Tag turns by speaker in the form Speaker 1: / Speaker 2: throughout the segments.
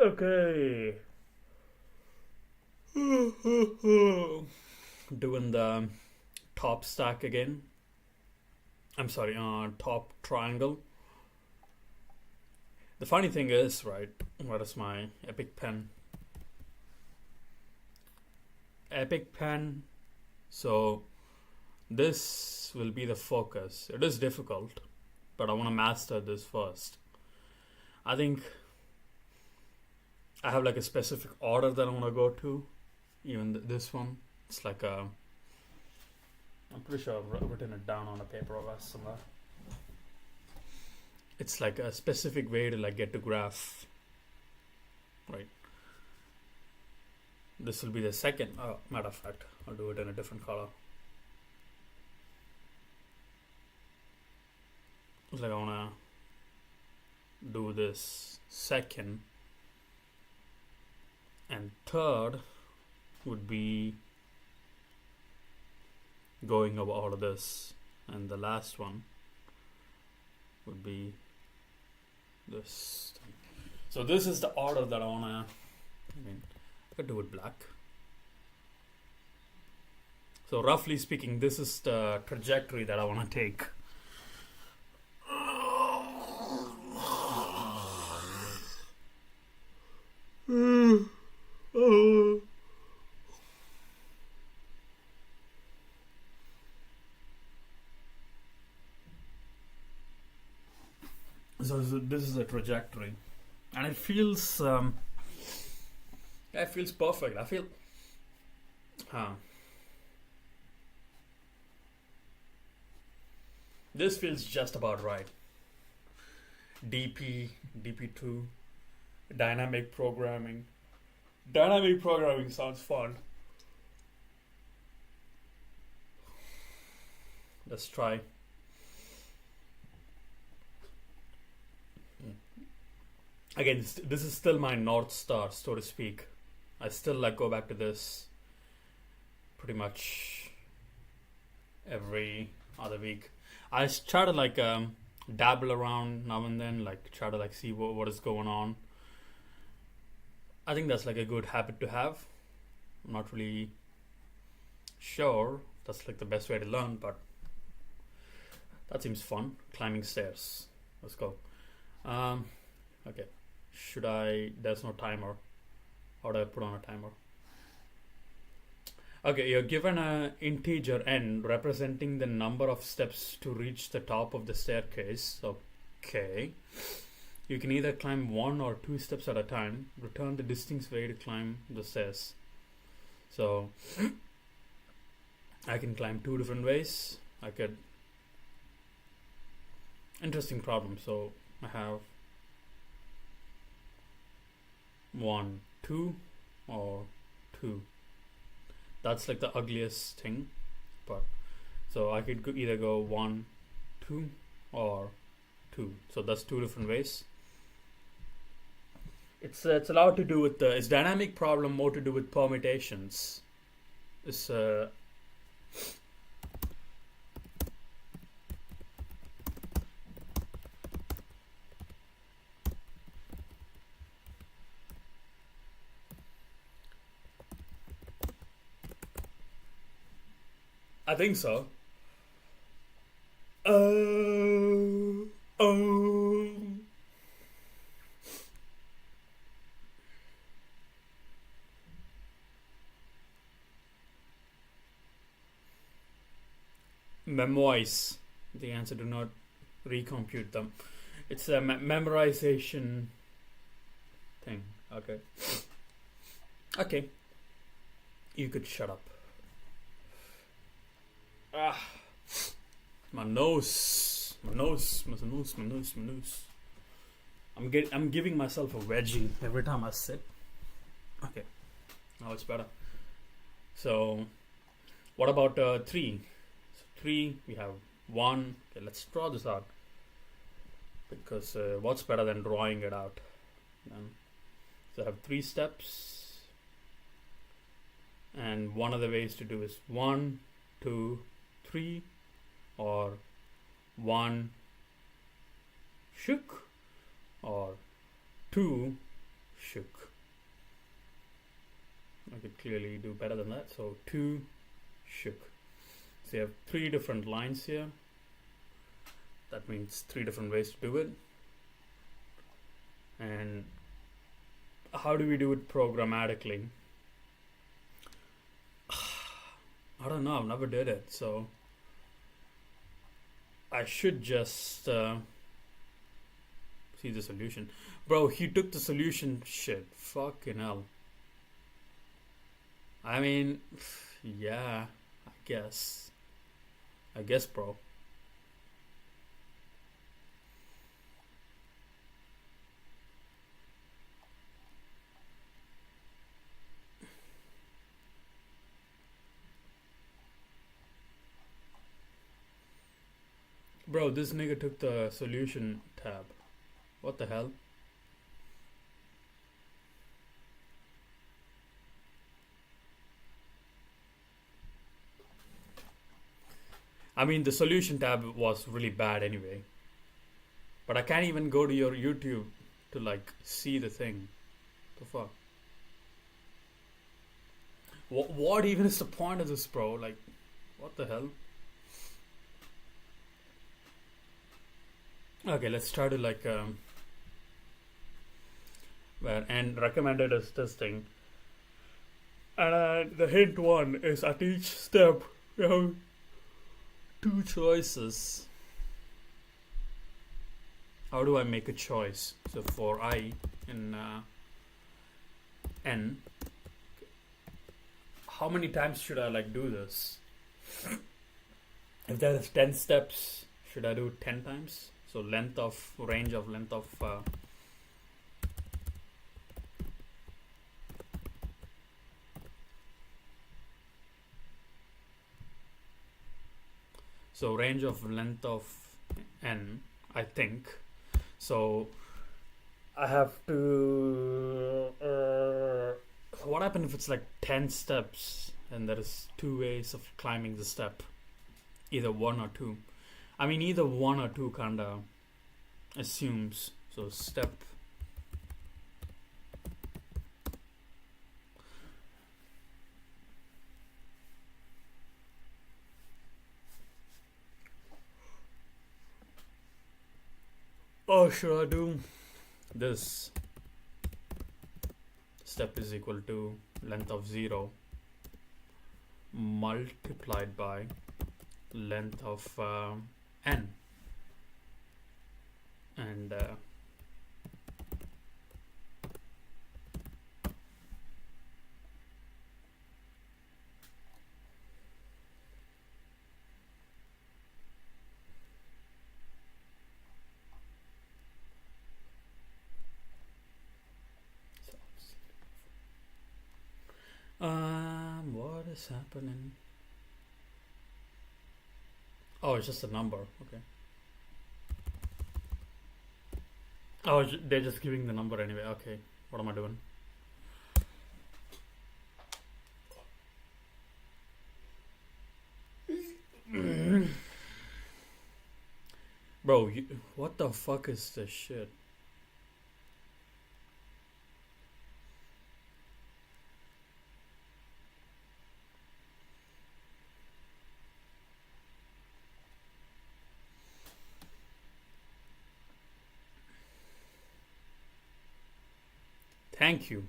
Speaker 1: Okay. Doing the top stack again. I'm sorry, top triangle. The funny thing is, right, what is my Epic Pen? Epic Pen. So this will be the focus. It is difficult, but I want to master this first. I think I have like a specific order that I want to go to. Even this one, it's like a. I'm pretty sure I've written it down on a paper or somewhere. It's like a specific way to like get to graph, right? This will be the second. Matter of fact, I'll do it in a different color. It's like I wanna do this second, and third would be going over all of this, and the last one would be this thing. So this is the order that I wanna. I could do it black. So roughly speaking, this is the trajectory that I want to take. So this is a trajectory, and it feels perfect. I feel this feels just about right. DP2, dynamic programming. Dynamic programming sounds fun. Let's try. Again, this is still my North Star, so to speak. I still like go back to this pretty much every other week. I try to like dabble around now and then, like try to like see what is going on. I think that's like a good habit to have. I'm not really sure that's like the best way to learn, but that seems fun. Climbing stairs. Let's go. Okay. Should I? There's no timer. How do I put on a timer? Okay, you're given an integer n representing the number of steps to reach the top of the staircase. Okay. You can either climb 1 or 2 steps at a time. Return the distinct way to climb the stairs. So I can climb 2 different ways. I could. Interesting problem. So I have 1, 2, or 2. That's like the ugliest thing, but so I could either go 1, 2, or 2. So that's 2 different ways. It's a lot to do with it's dynamic problem, more to do with permutations. It's I think so. Memorize the answer. Do not recompute them. It's a memorization thing. Okay. Okay. You could shut up. My nose. I'm giving myself a wedgie every time I sit. Okay. Now it's better. So, what about 3? So 3, we have 1. Okay, let's draw this out. Because what's better than drawing it out? So I have 3 steps. And one of the ways to do is 1, 2, 3, or 1 shook, or 2 shook. I could clearly do better than that. So 2 shook. So you have 3 different lines here. That means 3 different ways to do it. And how do we do it programmatically? I don't know. I've never did it. So I should just see the solution. Bro, he took the solution shit. Fucking hell. I mean, yeah, I guess, bro. Bro, this nigga took the solution tab. What the hell? I mean, the solution tab was really bad anyway. But I can't even go to your YouTube to like see the thing. The fuck? What even is the point of this, bro? Like, what the hell? Okay, let's try to like where and recommended is this thing. And the hint one is at each step you have 2 choices. How do I make a choice? So for I in N, how many times should I like do this? If there is 10 steps, should I do 10 times? So range of length of so range of length of N, I think. So I have to so what happens if it's like 10 steps and there is 2 ways of climbing the step, either 1 or 2? I mean, either 1 or 2 kinda assumes. So step should I do this? Step is equal to length of 0 multiplied by length of N, and what is happening? Oh, it's just a number. Okay. Oh, they're just giving the number anyway. Okay. What am I doing? Bro, what the fuck is this shit? Thank you.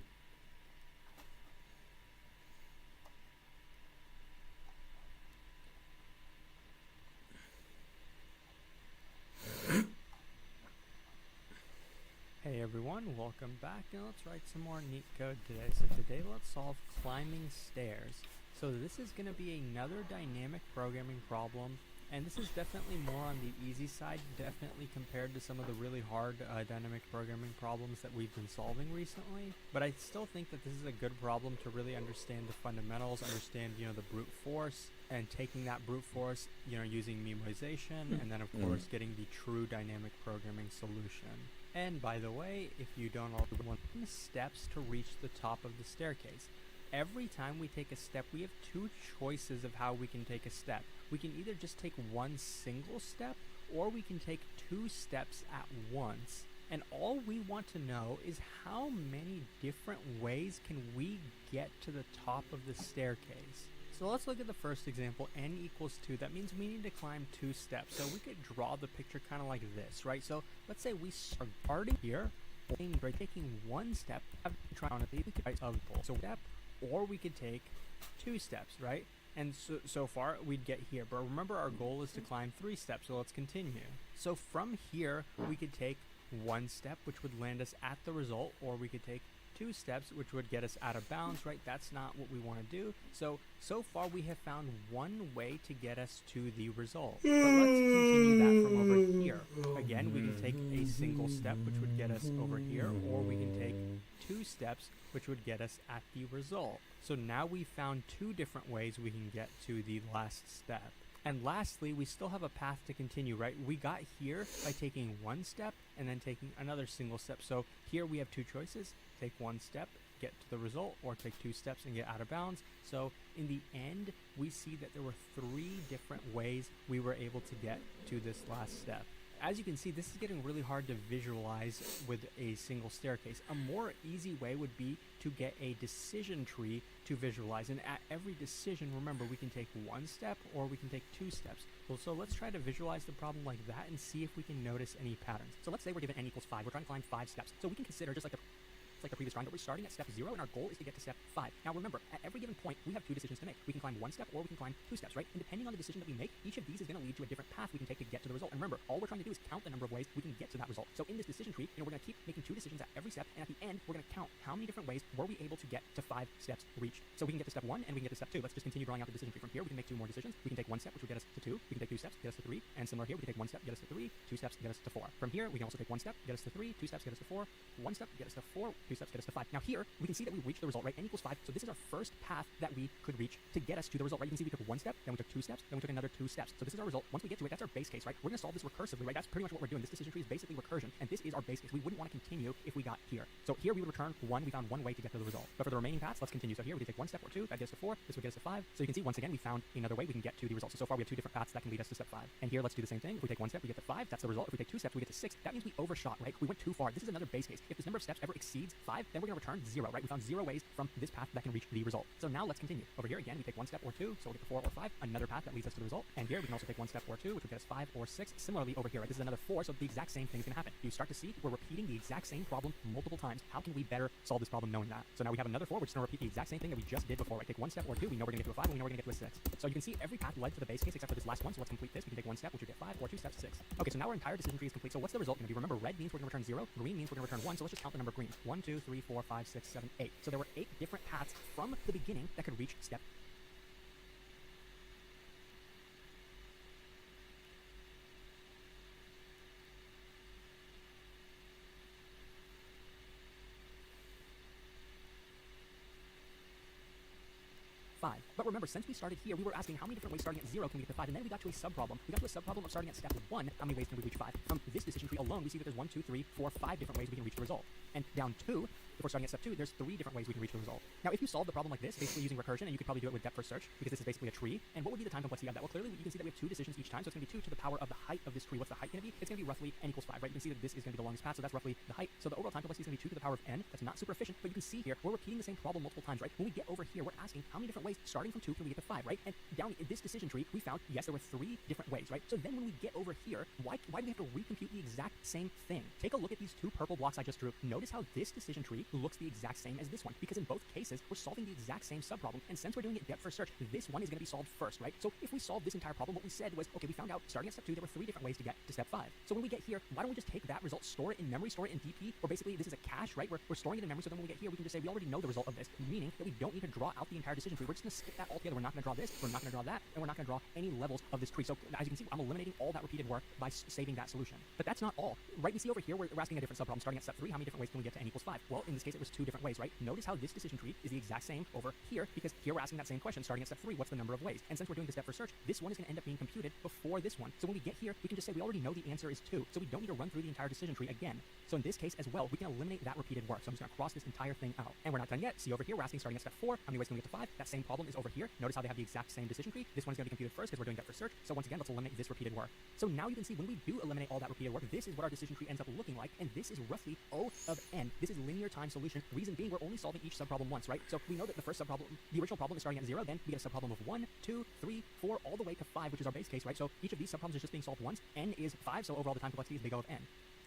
Speaker 2: Hey everyone, welcome back, and let's write some more neat code today. So today let's solve climbing stairs. So this is going to be another dynamic programming problem, and this is definitely more on the easy side, definitely compared to some of the really hard dynamic programming problems that we've been solving recently. But I still think that this is a good problem to really understand the fundamentals, understand, the brute force, and taking that brute force, using memoization, and then of course getting the true dynamic programming solution. And by the way, if you don't already want steps to reach the top of the staircase. Every time we take a step, we have 2 choices of how we can take a step. We can either just take one single step, or we can take 2 steps at once. And all we want to know is how many different ways can we get to the top of the staircase. So let's look at the first example, n equals 2. That means we need to climb 2 steps. So we could draw the picture kind of like this, right? So let's say we start starting here, by taking 1 step, trying to be of so step, or we could take 2 steps, right? And so far we'd get here, but remember our goal is to climb 3 steps, so let's continue. So from here we could take 1 step, which would land us at the result, or we could take 2 steps, which would get us out of bounds, right? That's not what we want to do. So far we have found one way to get us to the result. But let's continue that from over here. Again, we can take a single step, which would get us over here, or we can take 2 steps, which would get us at the result. So now we found 2 different ways we can get to the last step. And lastly, we still have a path to continue, right? We got here by taking 1 step and then taking another single step. So here we have 2 choices. Take 1 step, get to the result, or take 2 steps and get out of bounds. So in the end, we see that there were 3 different ways we were able to get to this last step. As you can see, this is getting really hard to visualize with a single staircase. A more easy way would be to get a decision tree to visualize. And at every decision, remember, we can take 1 step or we can take 2 steps. Well, so let's try to visualize the problem like that and see if we can notice any patterns. So let's say we're given n equals 5. We're trying to climb 5 steps. So we can consider just like the previous drawing, that we're starting at step 0 and our goal is to get to step 5. Now remember, at every given point, we have 2 decisions to make. We can climb 1 step or we can climb 2 steps, right? And depending on the decision that we make, each of these is going to lead to a different path we can take to get to the result. And remember, all we're trying to do is count the number of ways we can get to that result. So in this decision tree, we're going to keep making 2 decisions at every step, and at the end, we're going to count how many different ways were we able to get to 5 steps reached. So we can get to step 1 and we can get to step 2. Let's just continue drawing out the decision tree. From here, we can make 2 more decisions. We can take 1 step, which would get us to 2. We can take 2 steps, get us to 3. And similar here, we can take 1 step, get us to 3. 2 steps, get us to 4. From here, we can also take 1 step, get us to 3. 2 steps, get us to 4. 1 step, get us to 4. 2 steps, get us to 5. Now here, we can see that we reached the result, right? N equals 5. So this is our first path that we could reach to get us to the result, right? You can see we took 1 step, then we took 2 steps, then we took another 2 steps. So this is our result. Once we get to it, that's our base case, right? We're going to solve this recursively, right? That's pretty much what we're doing. This decision tree is basically recursion, and this is our base case. We wouldn't want to continue if we got here. So here we would return 1. We found 1 way to get to the result. But for the remaining paths, let's continue. So here we can take 1 step or 2. That gets us to 4. This would get us to 5. So you can see, once again, we found another way we can get to the result. So far, we have 2 different paths that can lead us to step 5. And here, let's do the same thing. If we take 1 step, we get to 5. That's the result. If we take 2 steps, we get to 6. That means we overshot, right? We went too far. This is another base case. If this number of steps ever exceeds 5, then we're going to return 0, right? We found 0 ways from this path that can reach the result. So now let's continue. Over here, again, we take 1 step or 2, so we'll get to 4 or 5. Another path that leads us to the result. And here, we can also take 1 step or 2, which would get us 5 or 6. Similarly, over here, right? This is another 4, so the exact same thing is going to happen. You start to see we're repeating the exact same problem multiple times. How can we better solve this problem knowing that? So now we have another 4, we're just going to repeat the exact same thing that we just did before, right? Take 1 step or 2, we know we're going to get to a 5, and we know we're going to get to a 6. So you can see every path led to the base case except for this last one, so let's complete this. We can take 1 step, which would get 5, or 2 steps, 6. Okay, so now our entire decision tree is complete. So what's the result going to be? Remember, red means we're going to return 0, green means we're going to return 1, so let's just count the number of greens. 1, 2, 3, 4, 5, 6, 7, 8. So there were 8 different paths from the beginning that could reach step 5. But remember, since we started here, we were asking how many different ways starting at 0 can we get to 5, and then we got to a subproblem. We got to a subproblem of starting at step 1, how many ways can we reach 5? From this decision tree alone, we see that there's 1, 2, 3, 4, 5 different ways we can reach the result. And down 2, if we're starting at step 2, there's 3 different ways we can reach the result. Now, if you solve the problem like this, basically using recursion, and you could probably do it with depth first search, because this is basically a tree, and what would be the time complexity of that? Well, clearly you can see that we have 2 decisions each time, so it's going to be 2 to the power of the height of this tree. What's the height going to be? It's going to be roughly n equals 5, right? You can see that this is going to be the longest path, so that's roughly the height. So the overall time complexity is going to be 2 to the power of n. That's not super efficient, but you can see here, we're repeating the same problem multiple times, right? When we get over here, we're asking how many different ways, starting from 2, can we get to 5, right? And down in this decision tree, we found, yes, there were 3 different ways, right? So then when we get over here, why do we have to recompute the exact same thing? Take a look at these 2 purple blocks I just drew. Notice how this decision tree looks the exact same as this one, because in both cases, we're solving the exact same subproblem, and since we're doing it depth first search, this one is going to be solved first, right? So if we solve this entire problem, what we said was, okay, we found out, starting at step 2, there were 3 different ways to get to step 5. So when we get here, why don't we just take that result, store it in memory, store it in DP, or basically this is a cache, right? We're storing it in memory, so then when we get here, we can just say we already know the result of this, meaning that we don't need to draw out the entire decision tree. We're just going to skip that altogether. We're not going to draw this, we're not going to draw that, and we're not going to draw any levels of this tree. So as you can see, I'm eliminating all that repeated work by saving that solution. But that's not all. Right, we see over here, we're asking a different subproblem. Starting at step 3, how many different ways can we get to n equals 5? Well, in this case it was two different ways, right? Notice how this decision tree is the exact same over here, because here we're asking that same question starting at step 3, what's the number of ways? And since we're doing the step for search, this one is going to end up being computed before this one. So when we get here, we can just say we already know the answer is 2, so we don't need to run through the entire decision tree again. So in this case as well, we can eliminate that repeated work. So I'm just going to cross this entire thing out. And we're not done yet. See over here, we're asking starting at step 4, how many ways can we get to 5? That same problem is over here. Notice how they have the exact same decision tree. This one's going to be computed first because we're doing that for search. So once again, let's eliminate this repeated work. So now you can see when we do eliminate all that repeated work, this is what our decision tree ends up looking like, and this is roughly O of n. This is linear time solution. Reason being, we're only solving each subproblem once, right? So we know that the first subproblem, the original problem is starting at 0, then we get a subproblem of 1, 2, 3, 4, all the way to 5, which is our base case, right? So each of these subproblems is just being solved once. N is 5, so overall the time complexity is big O of n.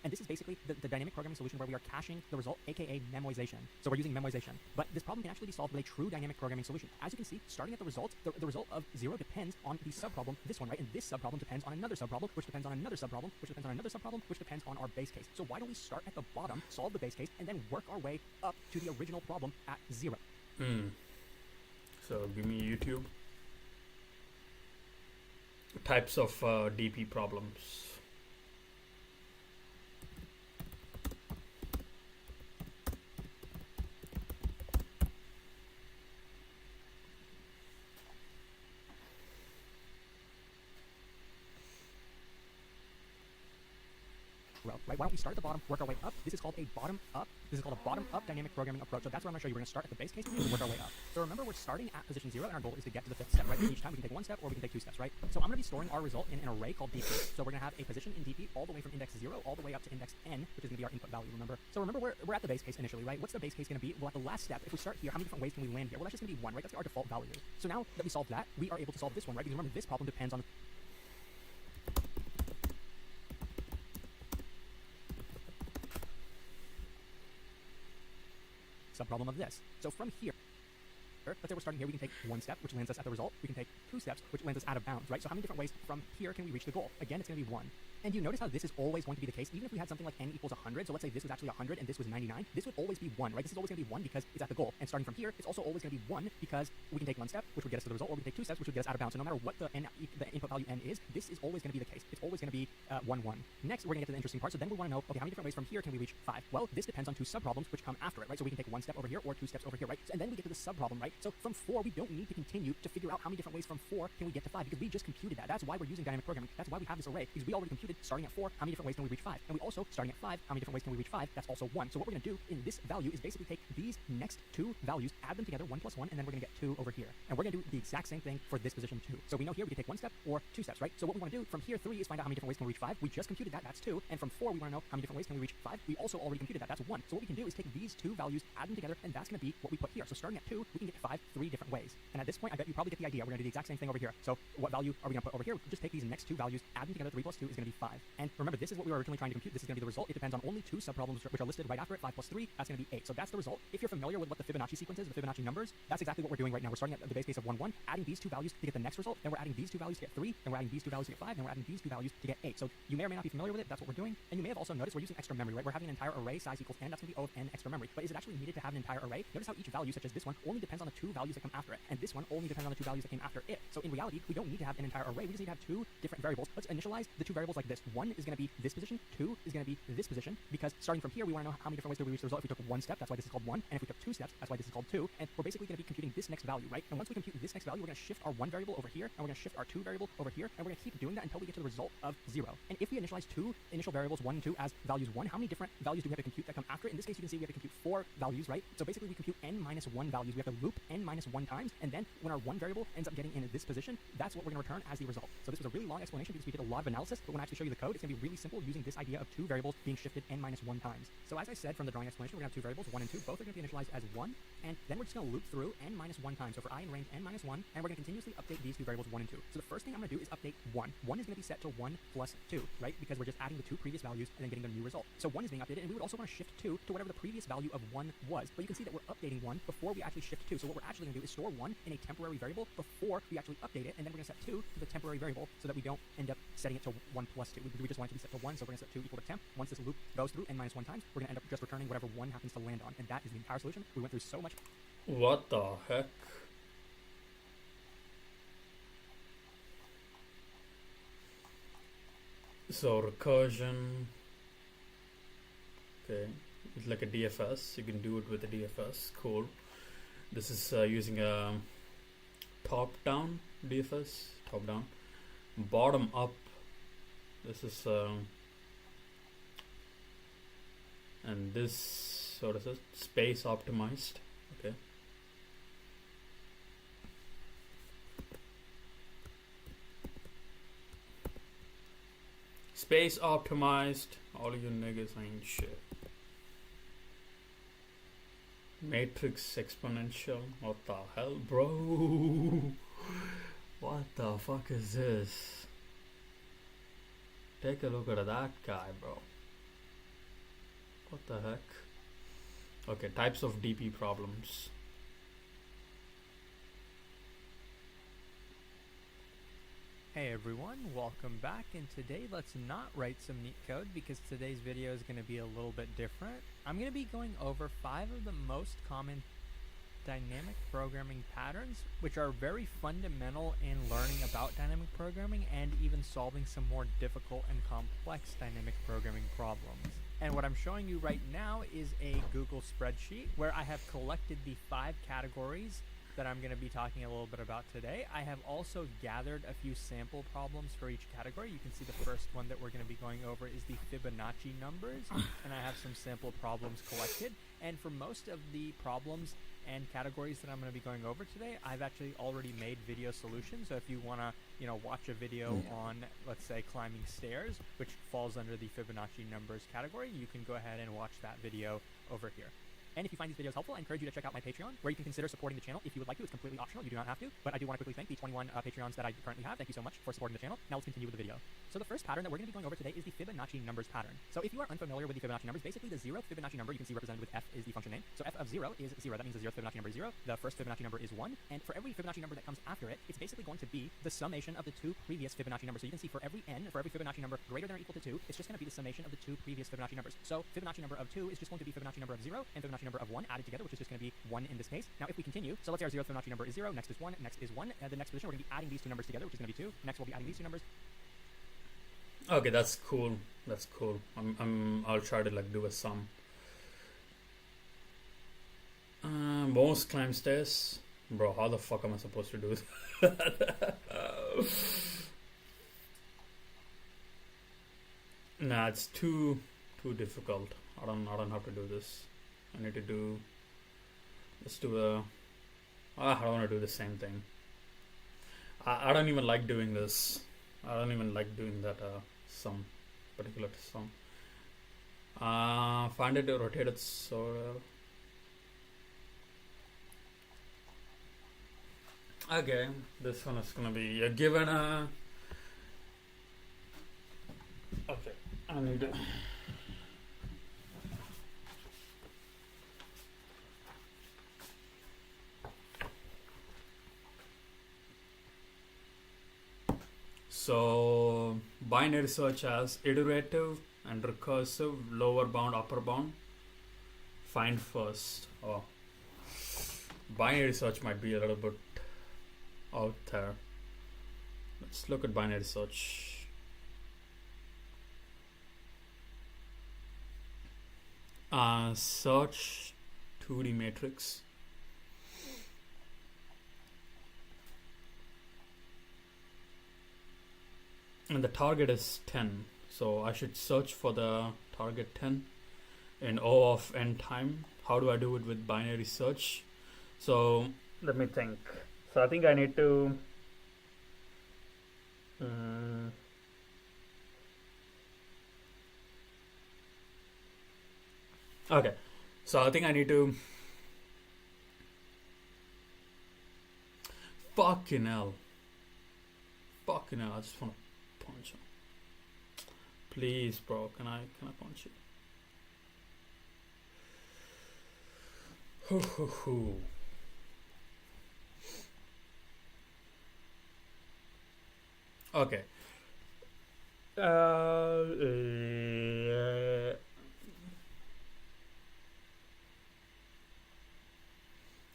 Speaker 2: And this is basically the dynamic programming solution where we are caching the result, aka memoization. So we're using memoization. But this problem can actually be solved with a true dynamic programming solution. As you can see, starting at the result, the result of 0 depends on the subproblem, this one, right? And this subproblem depends on another subproblem, which depends on another subproblem, which depends on another subproblem, which depends on our base case. So why don't we start at the bottom, solve the base case, and then work our way up to the original problem at 0?
Speaker 1: So give me YouTube. Types of DP problems.
Speaker 2: Right? Why don't we start at the bottom, work our way up? This is called a bottom-up. This is called a bottom-up dynamic programming approach. So that's what I'm going to show you. We're going to start at the base case and work our way up. So remember, we're starting at position 0, and our goal is to get to the 5th step, right? Each time we can take 1 step or we can take 2 steps, right? So I'm going to be storing our result in an array called DP. So we're going to have a position in DP all the way from index 0 all the way up to index n, which is going to be our input value, remember? So remember, we're at the base case initially, right? What's the base case going to be? Well, at the last step, if we start here, how many different ways can we land here? Well, that's just going to be 1, right? That's our default value. So now that we solved that, we are able to solve this one, right? Because remember, this problem depends on subproblem of this. So from here, let's say we're starting here, we can take 1 step, which lands us at the result. We can take 2 steps, which lands us out of bounds, right? So how many different ways from here can we reach the goal? Again, it's going to be 1. And you notice how this is always going to be the case, even if we had something like n equals 100, so let's say this was actually 100 and this was 99, this would always be 1, right? This is always going to be 1 because it's at the goal. And starting from here, it's also always going to be 1 because we can take 1 step, which would get us to the result, or we can take 2 steps, which would get us out of bounds. So no matter what the input value n is, this is always going to be the case. It's always going to be 1, 1. Next, we're going to get to the interesting part. So then we want to know, okay, how many different ways from here can we reach 5? Well, this depends on 2 subproblems which come after it, right? So we can take 1 step over here or 2 steps over here, right? So, and then we get to the subproblem, right? So from 4, we don't need to continue to figure out how many different ways from 4 can we get to 5 because we just computed that. That's why we're using dynamic programming. That's why we have this array, because we already computed starting at 4, how many different ways can we reach 5? And we also, starting at 5, how many different ways can we reach 5? That's also 1. So what we're going to do in this value is basically take these next 2 values, add them together, 1 plus 1, and then we're going to get 2 over here. And we're going to do the exact same thing for this position too. So we know here we can take 1 step or 2 steps, right? So what we want to do from here, 3 is find out how many different ways can we reach 5. We just computed that, that's 2. And from 4, we want to know how many different ways can we reach 5. We also already computed that, that's 1. So what we can do is take these 2 values, add them together, and that's going to be what we put here. So starting at 2, we can get 5 3 different ways. And at this point, I bet you probably get the idea. We're going to do the exact same thing over here. So what value are we going to put over here? Just take these next 2 values, add them together, 3 plus 2 is going to be 5. And remember, this is what we were originally trying to compute. This is going to be the result. It depends on only 2 subproblems which are listed right after it. 5 plus 3, that's going to be 8. So that's the result. If you're familiar with what the Fibonacci sequence is, the Fibonacci numbers, that's exactly what we're doing right now. We're starting at the base case of 1, 1, adding these 2 values to get the next result, then we're adding these 2 values to get 3, then we're adding these 2 values to get 5, then we're adding these 2 values to get 8. So you may or may not be familiar with it, that's what we're doing. And you may have also noticed we're using extra memory, right? We're having an entire array size equals n, that's going to be O of n extra memory. But is it actually needed to have an entire array? Notice how each value, such as this one, only depends on the 2 values that come after it, and this one only depends on the 2 values that came after it. So in reality, we don't need to have an entire array, we just need to have 2 different variables. Let's initialize the 2 variables like this. 1 is going to be this position, 2 is going to be this position, because starting from here, we want to know how many different ways do we reach the result. If we took 1 step, that's why this is called 1, and if we took 2 steps, that's why this is called 2, and we're basically going to be computing this next value, right? And once we compute this next value, we're going to shift our 1 variable over here, and we're going to shift our 2 variable over here, and we're going to keep doing that until we get to the result of 0. And if we initialize 2 initial variables, 1 and 2, as values 1, how many different values do we have to compute that come after it? In this case, you can see we have to compute 4 values, right? So basically, we compute n minus 1 values. We have to loop n minus 1 times, and then when our 1 variable ends up getting in this position, that's what we're going to return as the result. So this was a really long explanation because we did a lot of analysis, but when I actually show you the code, it's going to be really simple using this idea of 2 variables being shifted n minus 1 times. So as I said from the drawing explanation, we're going to have 2 variables, 1 and 2. Both are going to be initialized as 1, and then we're just going to loop through n minus 1 times. So for I in range n minus 1, and we're going to continuously update these 2 variables 1 and 2. So the first thing I'm going to do is update 1. 1 is going to be set to 1 plus 2, right? Because we're just adding the 2 previous values and then getting the new result. So 1 is being updated, and we would also want to shift 2 to whatever the previous value of 1 was. But you can see that we're updating 1 before we actually shift 2. So what we're actually going to do is store 1 in a temporary variable before we actually update it, and then we're going to set 2 to the temporary variable so that we don't end up setting it to 1 plus 2. We just want it to be set to 1, so we're going to set 2 equal to temp. Once this loop goes through n minus 1 times, we're going to end up just returning whatever 1 happens to land on, and that is the entire solution. We went through so much.
Speaker 1: What the heck? So recursion. Okay, It's like a DFS. You can do it with a DFS. Cool. This is using a top-down DFS. Top-down. Bottom-up. This is and this, what is it? Space optimized. Okay. Space optimized. All you niggas ain't shit. Matrix exponential. What the hell, bro? What the fuck is this? Take a look at that guy, bro. What the heck? Okay, types of DP problems.
Speaker 2: Hey everyone, welcome back, and today let's not write some neat code because today's video is going to be a little bit different. I'm going to be going over 5 of the most common dynamic programming patterns, which are very fundamental in learning about dynamic programming and even solving some more difficult and complex dynamic programming problems. And what I'm showing you right now is a Google spreadsheet where I have collected the 5 categories that I'm going to be talking a little bit about today. I have also gathered a few sample problems for each category. You can see the first one that we're going to be going over is the Fibonacci numbers, and I have some sample problems collected. And for most of the problems and categories that I'm going to be going over today, I've actually already made video solutions. So if you want to, watch a video on, let's say, climbing stairs, which falls under the Fibonacci numbers category, you can go ahead and watch that video over here. And if you find these videos helpful, I encourage you to check out my Patreon, where you can consider supporting the channel if you would like to. It's completely optional. You do not have to. But I do want to quickly thank the 21 Patreons that I currently have. Thank you so much for supporting the channel. Now let's continue with the video. So the first pattern that we're going to be going over today is the Fibonacci numbers pattern. So if you are unfamiliar with the Fibonacci numbers, basically the 0th Fibonacci number you can see represented with F is the function name. So F of 0 is 0. That means the 0th Fibonacci number is 0. The first Fibonacci number is 1. And for every Fibonacci number that comes after it, it's basically going to be the summation of the 2 previous Fibonacci numbers. So you can see for every n, for every Fibonacci number greater than or equal to 2, it's just going to be the summation of the 2 previous Fibonacci numbers. So Fibonacci number of 2 is just going to be Fibonacci number of 0, and Fibonacci number of 1 added together, which is just going to be 1 in this case. Now if we continue, so let's say our 0th Fibonacci number is 0, next is 1, next is 1, and the next position we're going to be adding these 2 numbers together, which is going to be 2. Next we'll be adding these 2 numbers.
Speaker 1: Okay, that's cool. That's cool. I'll try to do a sum. Most climb stairs. Bro, how the fuck am I supposed to do that? Nah, it's too difficult. I don't have to do this. I need to do. Let's do a. I don't want to do the same thing. I don't even like doing this. I don't even like doing that sum, particular sum. Find it, rotate it, so. Okay, this one is gonna be you're given a. Okay, I need to. So binary search has iterative and recursive lower bound, upper bound. Find first. Oh, binary search might be a little bit out there. Let's look at binary search. Search 2D matrix. And the target is 10, so I should search for the target 10 in O of n time. How do I do it with binary search? So let me think. So I think I need to okay, so I think I need to fucking hell, I just want to punch him. Please, bro, can I punch you? Okay.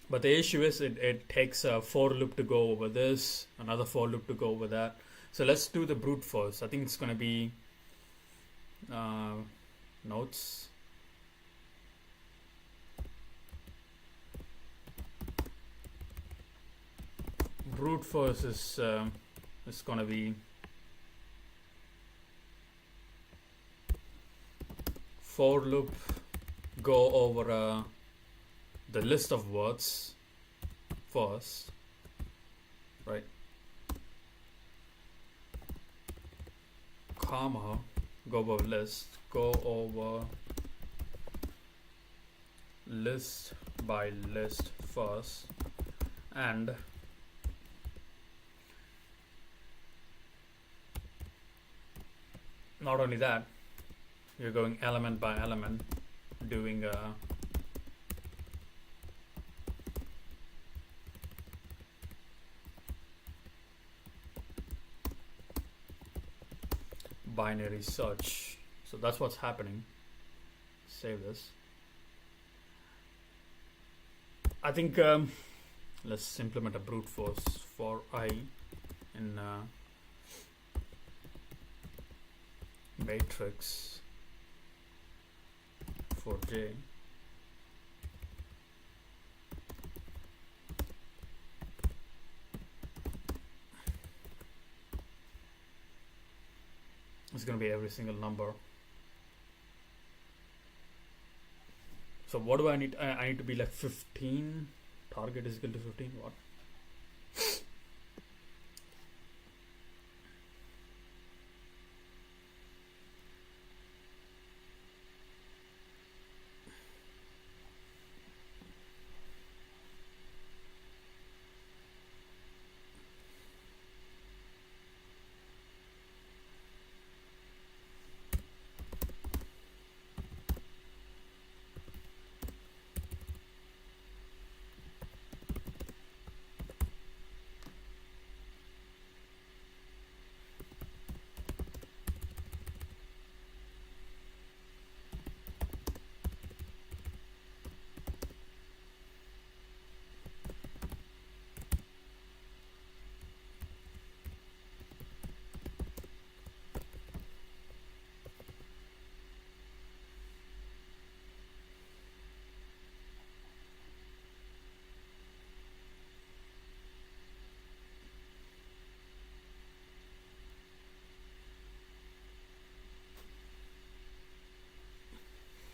Speaker 1: But the issue is it takes a for loop to go over this, another for loop to go over that. So let's do the brute force. I think it's going to be notes. brute force is gonna be for loop, go over the list of words first, right? Comma, go over list, go over list by list first, and not only that, you're going element by element, doing a binary search. So that's what's happening. Save this. I think let's implement a brute force for I in matrix for j. It's going to be every single number. So what do I need? I need to be like 15. Target is equal to 15. What?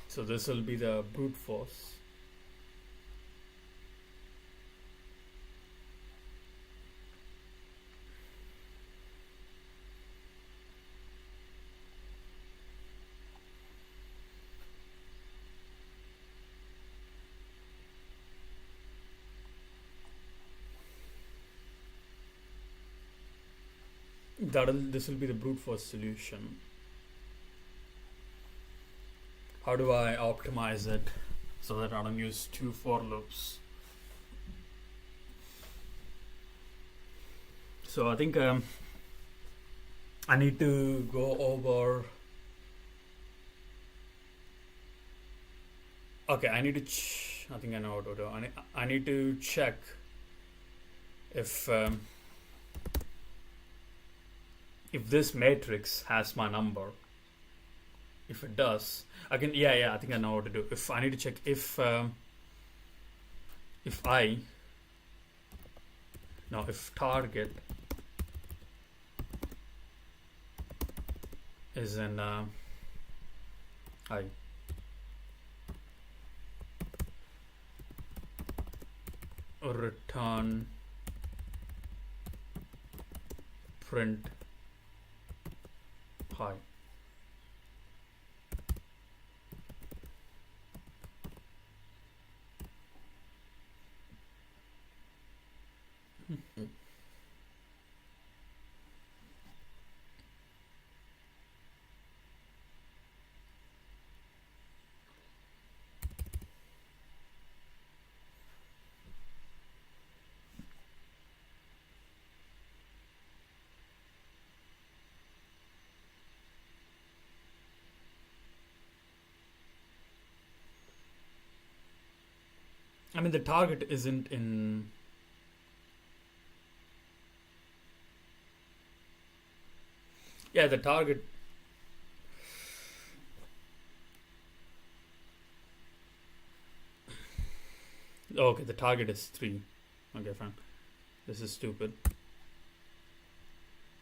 Speaker 1: So this will be the brute force. This will be the brute force solution. How do I optimize it so that I don't use 2 for loops? So I think I need to go over. Okay, I need to. I think I know what to do. I need to check if this matrix has my number. If it does, I can. Yeah. I think I know what to do. If I need to check if target is in I. Return print hi. I mean, the target isn't in. Yeah, the target. Okay, the target is 3. Okay, fine. This is stupid.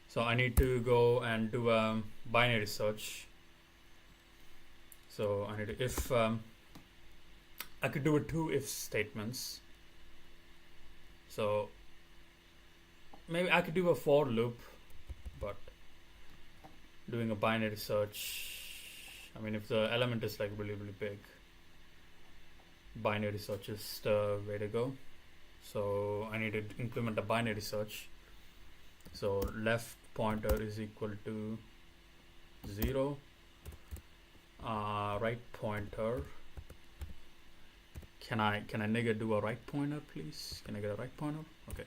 Speaker 1: So I need to go and do a binary search. So I need to if I could do it two if statements. So maybe I could do a for loop, but doing a binary search, I mean, if the element is like really big, binary search is the way to go. So I need to implement a binary search. So left pointer is equal to 0, right pointer. Can I do a right pointer, please? Can I get a right pointer? Okay.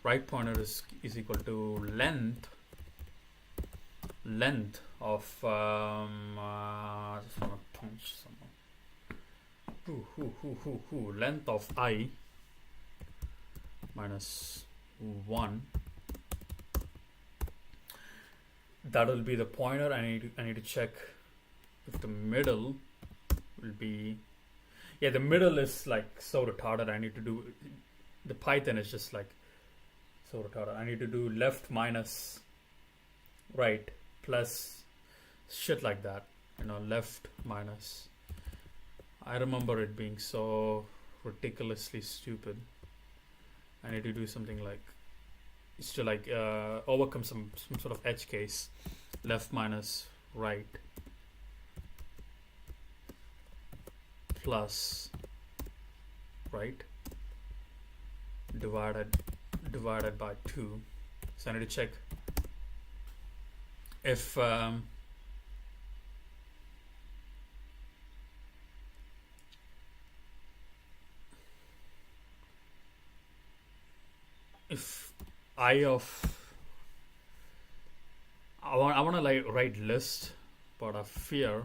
Speaker 1: Right pointer is equal to length of just wanna punch someone. Length of I minus 1. That will be the pointer. I need to check if the middle will be. Yeah, the middle is like so retarded. I need to do. The Python is just like so retarded. I need to do left minus right plus shit like that. Left minus. I remember it being so ridiculously stupid. I need to do something like it's to like overcome some sort of edge case. Left minus right plus right divided by 2. So I need to check if I want to like write list, but I fear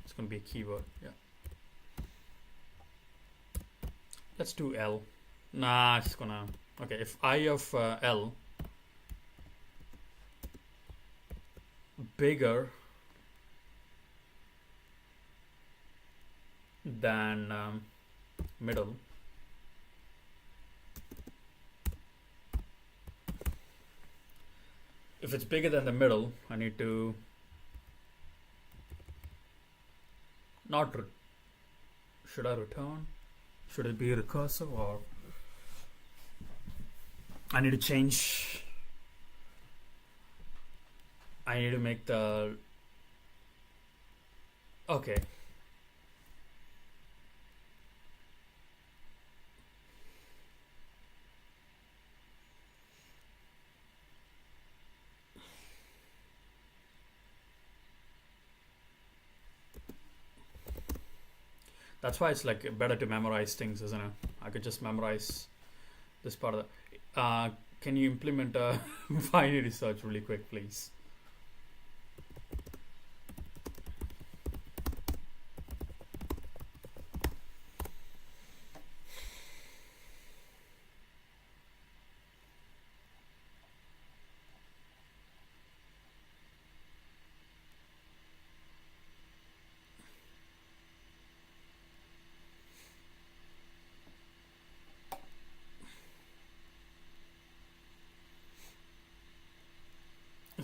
Speaker 1: it's going to be a keyword. Yeah. Let's do L. Nah, it's gonna. Okay, if I of L bigger than middle, if it's bigger than the middle, I need to not. Should I return? Should it be recursive or I need to change? I need to make the. Okay. That's why it's like better to memorize things, isn't it? I could just memorize this part of the. Can you implement a binary search really quick, please?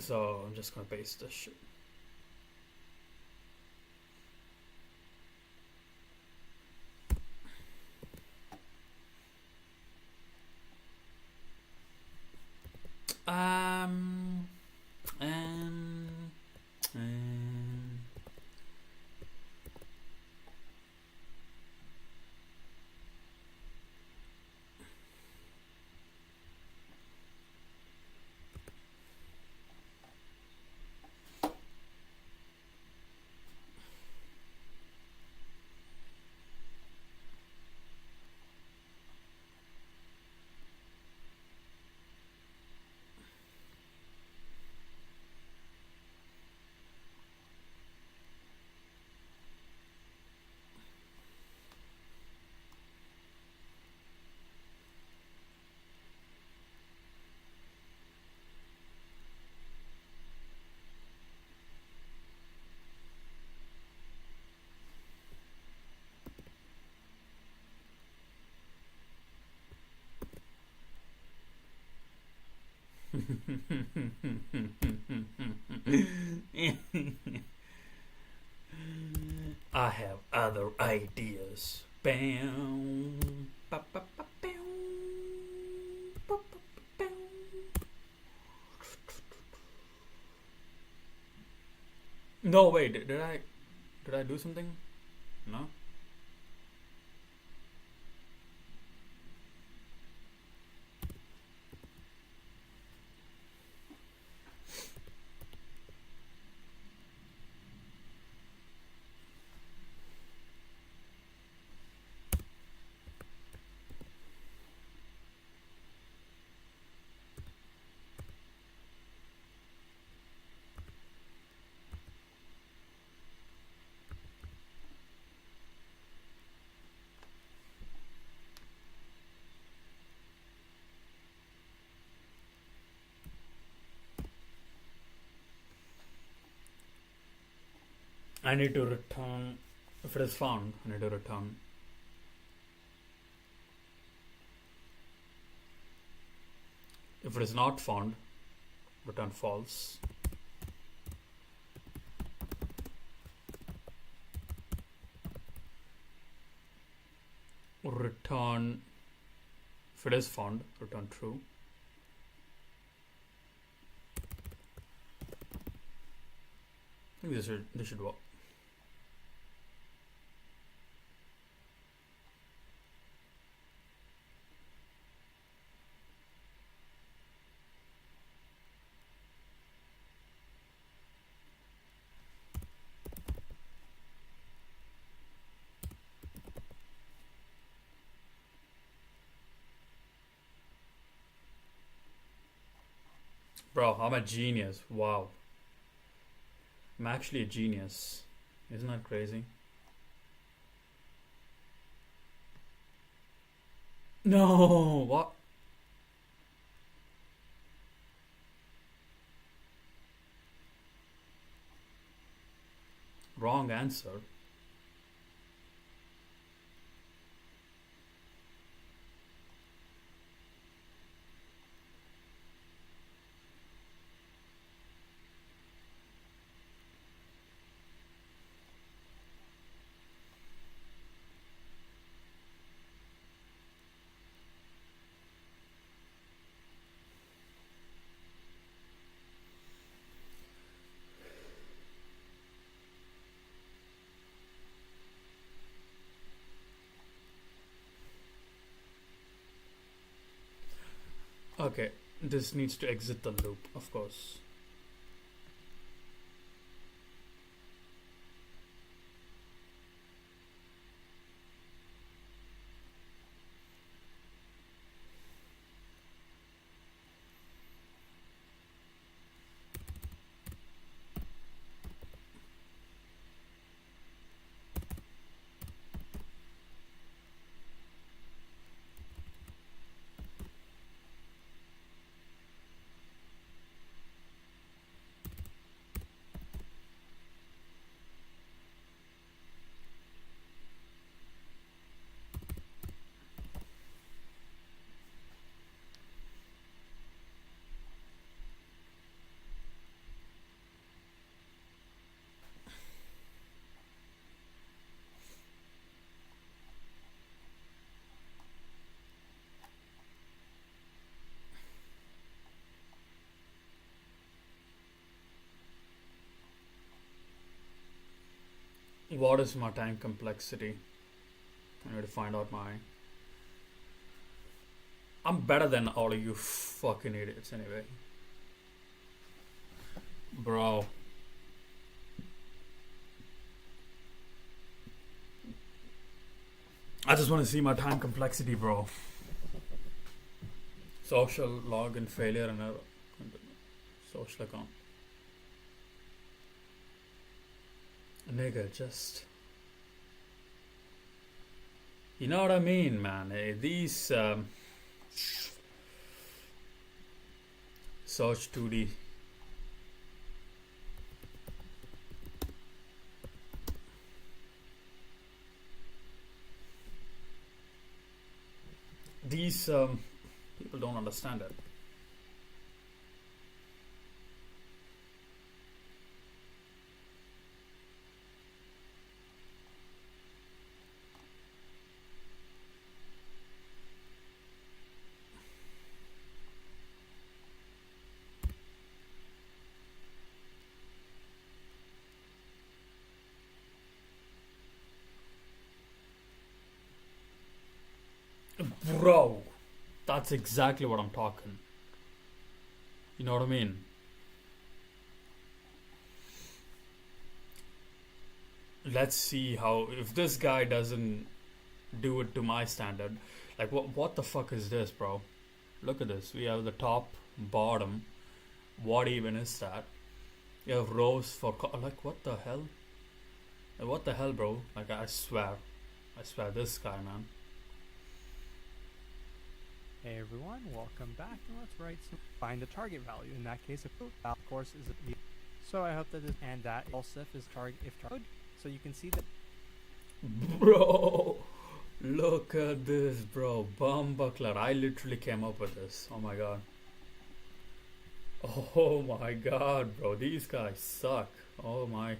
Speaker 1: So I'm just gonna paste this shit. Um, um, um, I have other ideas. Bam. Ba, ba, ba, bam. Ba, ba, ba, bam. No, wait. Did I do something? No. I need to return. If it is found, I need to return. If it is not found, return false. Return. If it is found, return true. I think this should work. Bro, I'm a genius. Wow. I'm actually a genius. Isn't that crazy? No, what? Wrong answer. Okay, this needs to exit the loop, of course. What is my time complexity? I need to find out my. I'm better than all of you fucking idiots anyway. Bro. I just want to see my time complexity, bro. Social login failure and error. Social account. Nigga, just. You know what I mean, man? These Search 2D. These people don't understand it. Bro, that's exactly what I'm talking. You know what I mean? Let's see how, if this guy doesn't do it to my standard. Like, what the fuck is this, bro? Look at this. We have the top, bottom. What even is that? You have rows for like, what the hell? Like, what the hell, bro? Like, I swear, this guy, man.
Speaker 2: Hey everyone, welcome back, and let's write some find the target value. In that case, of course is a so I hope that this and that else if is target if target. So you can see that.
Speaker 1: Bro, look at this, bro. Bumbuckler. I literally came up with this. Oh my god. Oh my god, bro. These guys suck. Oh my.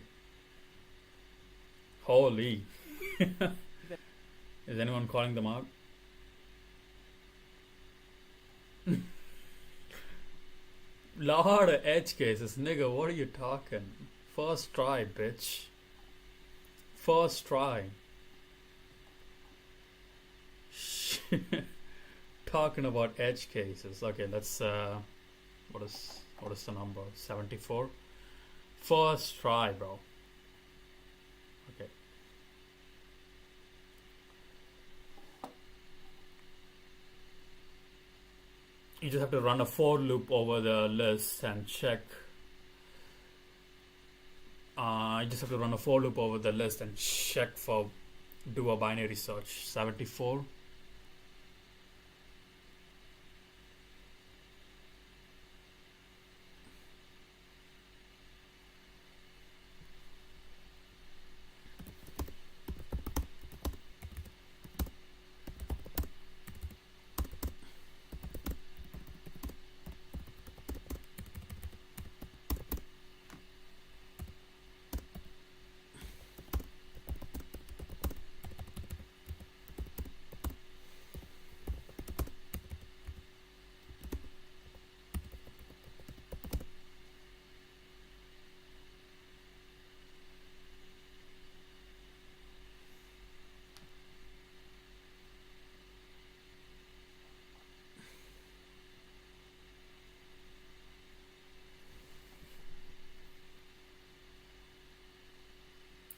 Speaker 1: Holy. Is anyone calling them out? Lot of edge cases, nigga. What are you talking? First try, bitch. First try. Talking about edge cases. Okay, let's. What is the number? 74. First try, bro. Okay. You just have to run a for loop over the list and check. You just have to run a for loop over the list and check for, do a binary search. 74.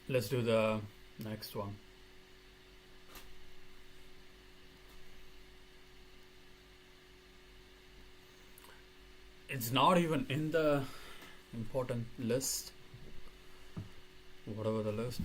Speaker 1: Let's do the next one. It's not even in the important list. Whatever the list.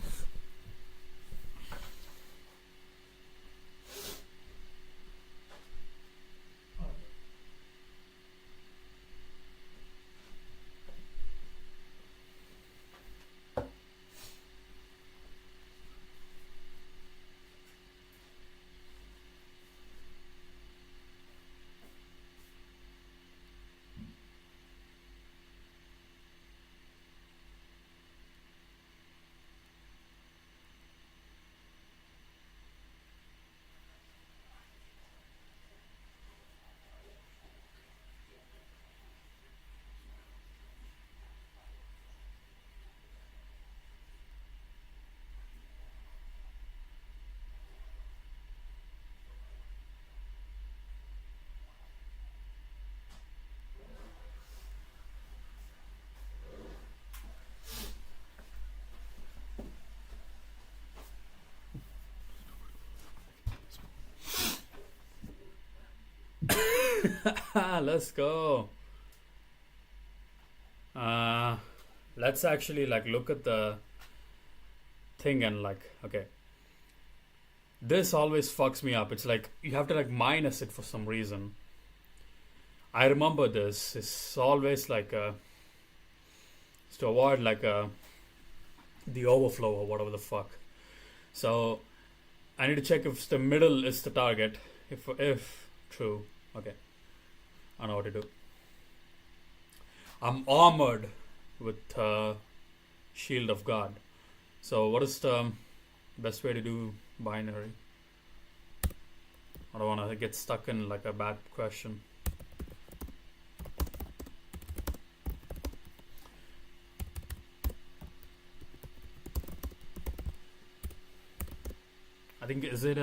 Speaker 1: Let's go. Let's actually like look at the thing and like, okay, this always fucks me up. It's like you have to like minus it for some reason. I remember this. It's always like it's to avoid like the overflow or whatever the fuck. So I need to check if the middle is the target. If true, okay, I know what to do. I'm armored with Shield of God. So what is the best way to do binary? I don't want to get stuck in like a bad question. I think, is it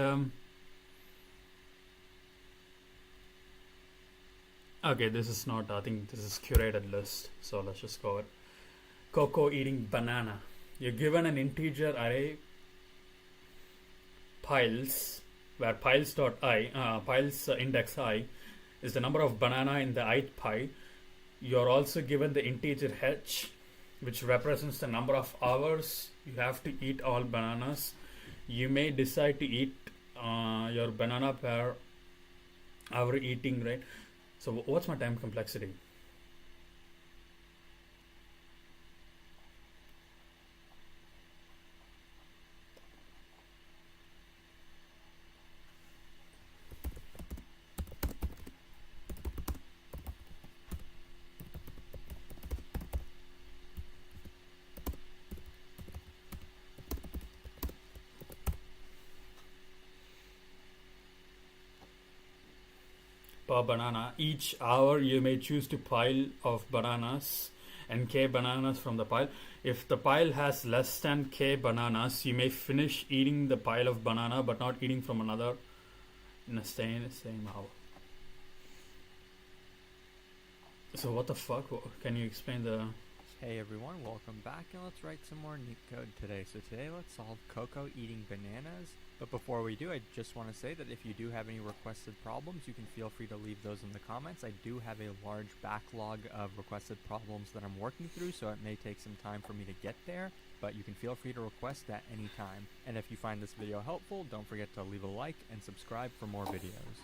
Speaker 1: Okay, this is not, I think this is curated list. So let's just go with Coco eating banana. You're given an integer array piles where piles index I is the number of banana in the ith pile. You're also given the integer h, which represents the number of hours you have to eat all bananas. You may decide to eat your banana per hour eating, right? So what's my time complexity? Per banana. Each hour you may choose to pile of bananas and k bananas from the pile. If the pile has less than k bananas, you may finish eating the pile of banana but not eating from another in the same hour. So what the fuck? Can you explain the...
Speaker 2: Hey everyone, welcome back, and let's write some more neat code today. So today let's solve Coco eating bananas. But before we do, I just want to say that if you do have any requested problems, you can feel free to leave those in the comments. I do have a large backlog of requested problems that I'm working through, so it may take some time for me to get there, but you can feel free to request at any time. And if you find this video helpful, don't forget to leave a like and subscribe for more videos.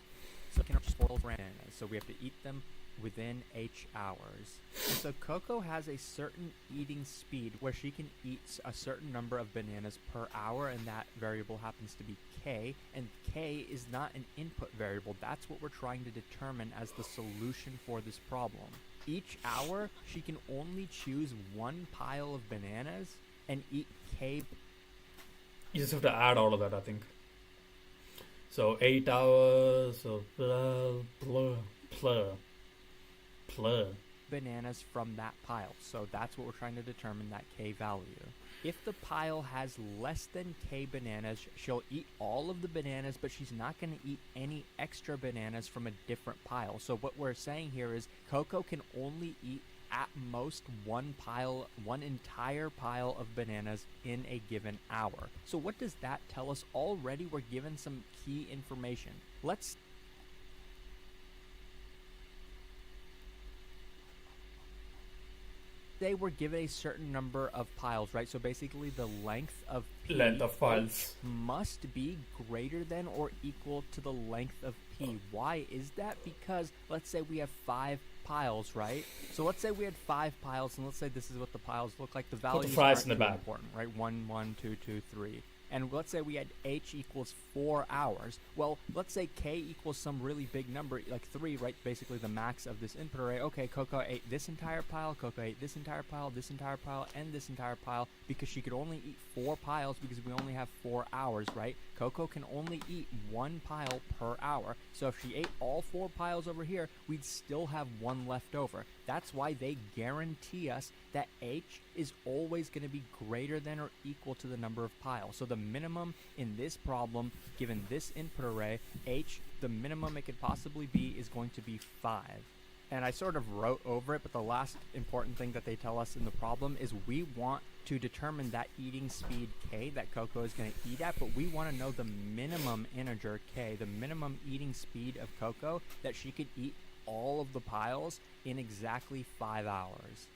Speaker 2: So we can spoil bananas, so we have to eat them within h hours. And so Coco has a certain eating speed where she can eat a certain number of bananas per hour, and that variable happens to be k, and k is not an input variable. That's what we're trying to determine as the solution for this problem. Each hour, she can only choose one pile of bananas and eat k.
Speaker 1: You just have to add all of that, I think. So 8 hours, so
Speaker 2: bananas from that pile. So that's what we're trying to determine, that k value. If the pile has less than k bananas, she'll eat all of the bananas, but she's not going to eat any extra bananas from a different pile. So what we're saying here is Coco can only eat at most one entire pile of bananas in a given hour. So what does that tell us? Already we're given some key information. Let's say we're given a certain number of piles, right? So basically the length of
Speaker 1: piles
Speaker 2: must be greater than or equal to the length of P. Why is that? Because let's say we have 5 piles, right? So let's say we had 5 piles, and let's say this is what the piles look like. The values aren't too important, right? 1, 1, 2, 2, 3. And let's say we had h equals 4 hours. Well, let's say k equals some really big number, like 3, right? Basically the max of this input array. Okay, Coco ate this entire pile, Coco ate this entire pile, this entire pile, and this entire pile, because she could only eat 4 piles because we only have 4 hours, right? Coco can only eat 1 pile per hour. So if she ate all 4 piles over here, we'd still have 1 left over. That's why they guarantee us that h is always going to be greater than or equal to the number of piles. So the minimum in this problem, given this input array, h, the minimum it could possibly be is going to be 5. And I sort of wrote over it, but the last important thing that they tell us in the problem is we want to determine that eating speed k that Coco is going to eat at, but we want to know the minimum integer k, the minimum eating speed of Coco, that she could eat all of the piles in exactly 5 hours,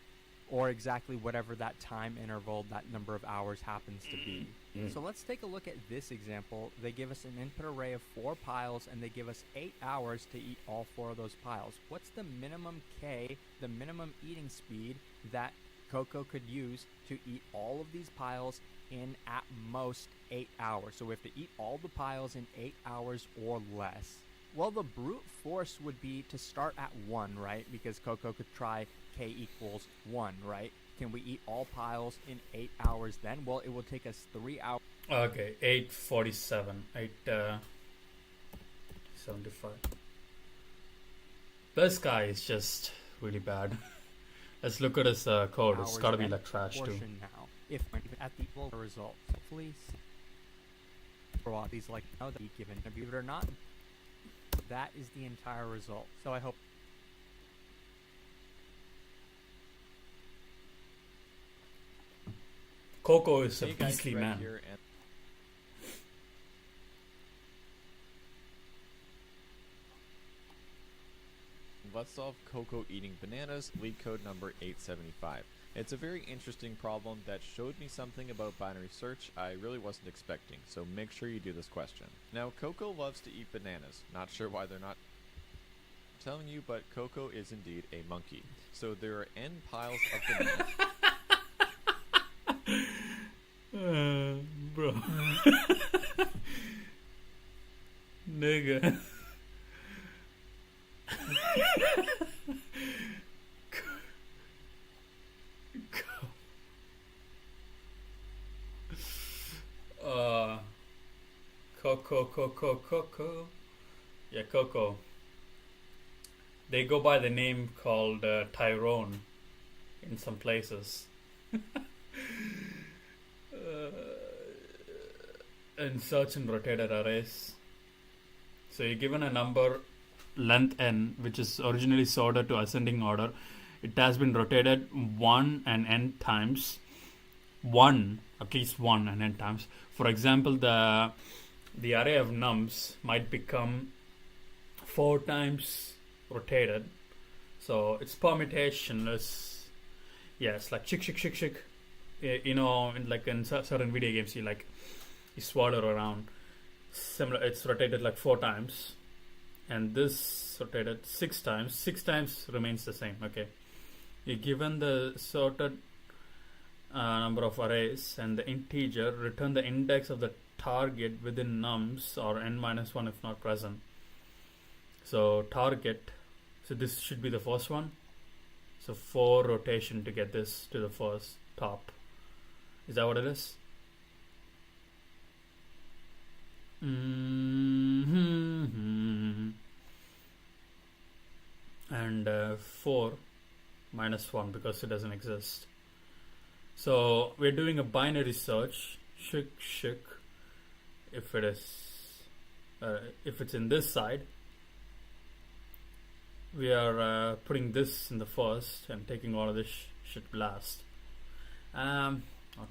Speaker 2: or exactly whatever that time interval, that number of hours happens to be. So let's take a look at this example. They give us an input array of 4 piles, and they give us 8 hours to eat all 4 of those piles. What's the minimum k, the minimum eating speed that Coco could use to eat all of these piles in at most 8 hours? So we have to eat all the piles in 8 hours or less. Well, the brute force would be to start at 1, right? Because Coco could try k equals 1, right? Can we eat all piles in 8 hours then? Well, it will take us 3 hours.
Speaker 1: Okay, 8:47, 8:75. This guy is just really bad. Let's look at his code. It's got to be like trash too.
Speaker 2: Now, if at the result, hopefully, these like now that be given, believe it or not, that is the entire result. So I hope
Speaker 1: Coco is a
Speaker 3: Hey guys,
Speaker 1: beastly
Speaker 3: Red
Speaker 1: man.
Speaker 3: here, and let's solve Coco eating bananas, lead code number 875. It's a very interesting problem that showed me something about binary search I really wasn't expecting, so make sure you do this question. Now, Coco loves to eat bananas. Not sure why they're not telling you, but Coco is indeed a monkey. So there are n piles of bananas.
Speaker 1: Bro. Nigga. Coco. Yeah, Coco. They go by the name called Tyrone in some places. In search and rotated arrays. So you're given a number length n, which is originally sorted to ascending order. It has been rotated 1 and n times. At least 1 and n times. For example, the array of nums might become 4 times rotated. So its permutation is, yeah, it's like chick. You know, in certain video games, you swatter around. Similar, it's rotated like 4 times, and this rotated 6 times. 6 times remains the same. Okay, you're given the sorted number of arrays and the integer. Return the index of the target within nums or n minus 1 if not present. So target. So this should be the first one. So 4 rotation to get this to the first top. Is that what it is? And 4 minus 1 because it doesn't exist. So we're doing a binary search. Shik. If it is, if it's in this side, we are putting this in the first and taking all of this shit last. Not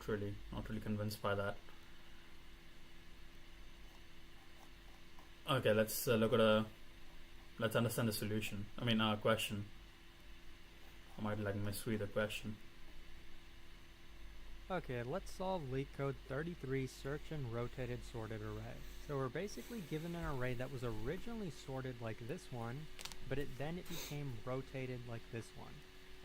Speaker 1: really convinced by that. Okay, let's let's understand the solution. I mean, question. I might misread the question.
Speaker 2: Okay, let's solve LeetCode 33 search and rotated sorted array. So we're basically given an array that was originally sorted like this one, but then it became rotated like this one.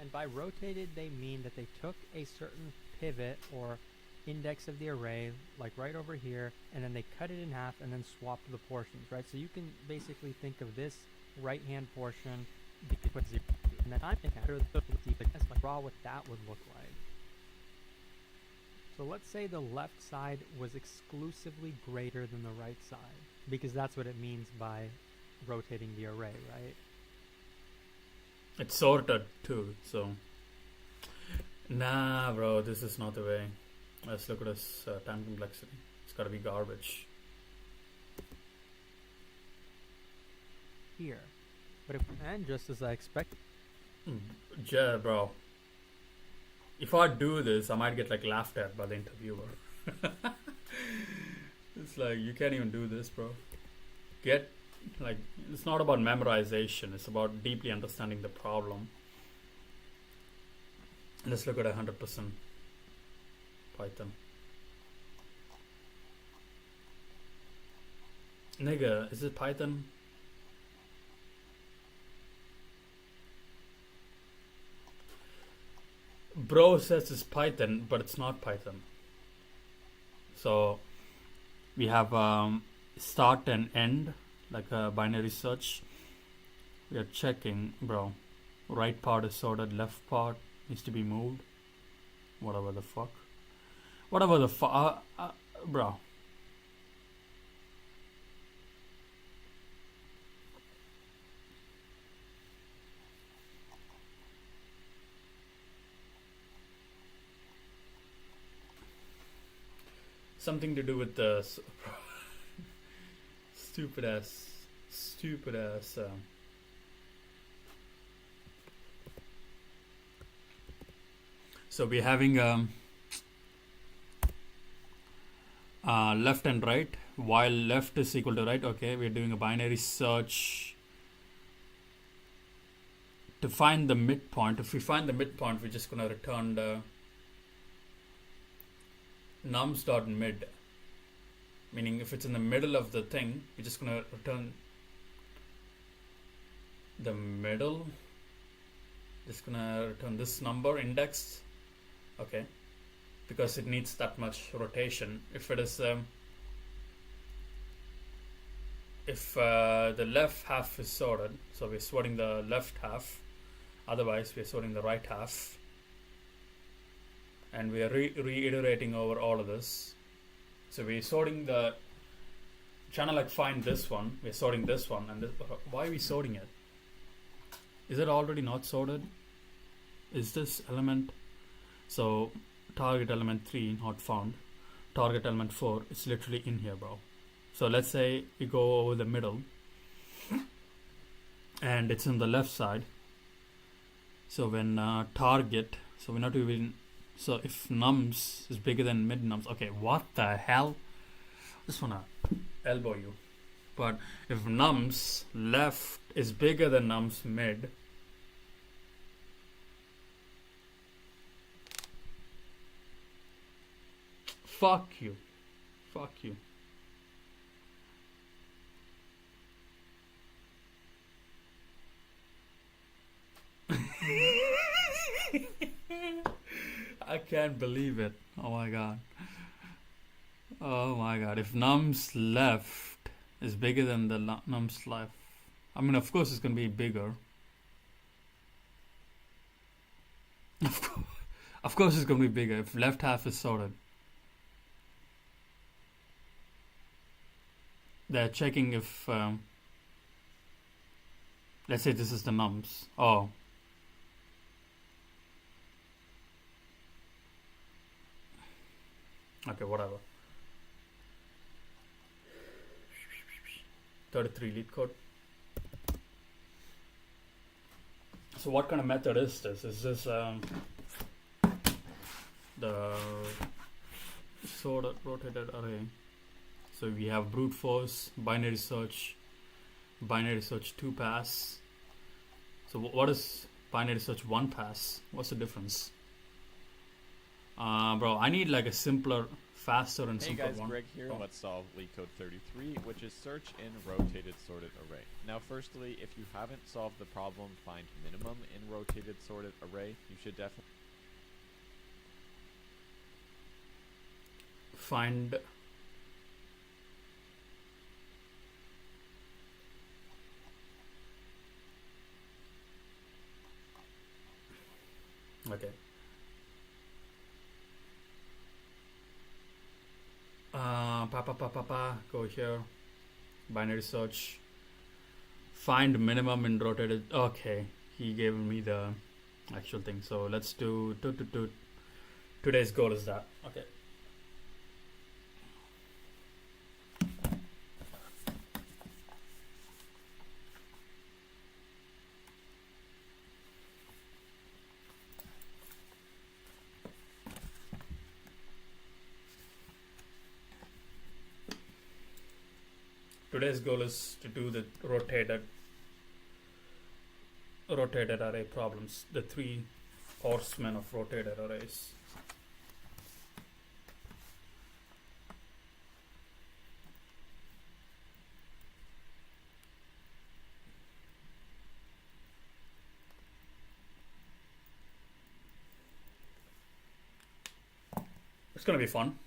Speaker 2: And by rotated, they mean that they took a certain pivot or index of the array, like right over here, and then they cut it in half and then swapped the portions, right? So you can basically think of this right-hand portion with 0, and then time encounter draw what that would look like. So let's say the left side was exclusively greater than the right side, because that's what it means by rotating the array, right?
Speaker 1: It's sorted too, so nah, bro, this is not the way. Let's look at this time complexity. It's gotta be garbage.
Speaker 2: Here, but and just as I expected.
Speaker 1: Yeah, bro. If I do this, I might get laughed at by the interviewer. It's you can't even do this, bro. It's not about memorization. It's about deeply understanding the problem. Let's look at 100% Python. Nigga, is it Python? Bro says it's Python, but it's not Python. So we have start and end, like a binary search. We are checking, bro. Right part is sorted, left part needs to be moved. Whatever the fuck. Bro. Something to do with the stupid ass. So we're having left and right, while left is equal to right. Okay, we're doing a binary search to find the midpoint. If we find the midpoint, we're just gonna return the nums.mid, meaning if it's in the middle of the thing, we're just gonna return the middle. Just gonna return this number indexed. Okay, because it needs that much rotation. If it is if the left half is sorted, so we're sorting the left half, otherwise we're sorting the right half, and we are reiterating over all of this. So we're sorting the trying to like find this one, we're sorting this one, and this, why are we sorting it? Is it already not sorted? Is this element, so target element 3 not found, target element 4, it's literally in here, bro. So let's say we go over the middle and it's in the left side. So when target, so we're not even, so if nums is bigger than mid nums, okay, what the hell? Just wanna elbow you. But if nums left is bigger than nums mid, fuck you. Fuck you. I can't believe it. Oh my god. Oh my god. If nums left is bigger than the nums left, I mean, of course it's going to be bigger. Of course it's going to be bigger if left half is sorted. They're checking if, let's say this is the nums. Oh. Okay, whatever. 33 lead code. So what kind of method is this? Is this the sorted rotated array? So we have brute force, binary search 2 pass. So what is binary search 1 pass? What's the difference? Bro, I need like a simpler, faster and simpler one.
Speaker 3: Hey guys, Greg here.
Speaker 1: Oh.
Speaker 3: Let's solve LeetCode 33, which is search in rotated sorted array. Now firstly, if you haven't solved the problem find minimum in rotated sorted array, you should definitely
Speaker 1: Find okay. Go here, binary search, find minimum in rotated. Okay, he gave me the actual thing, so let's do today's goal is that. Okay, today's goal is to do the rotated array problems, the 3 horsemen of rotated arrays. It's gonna be fun.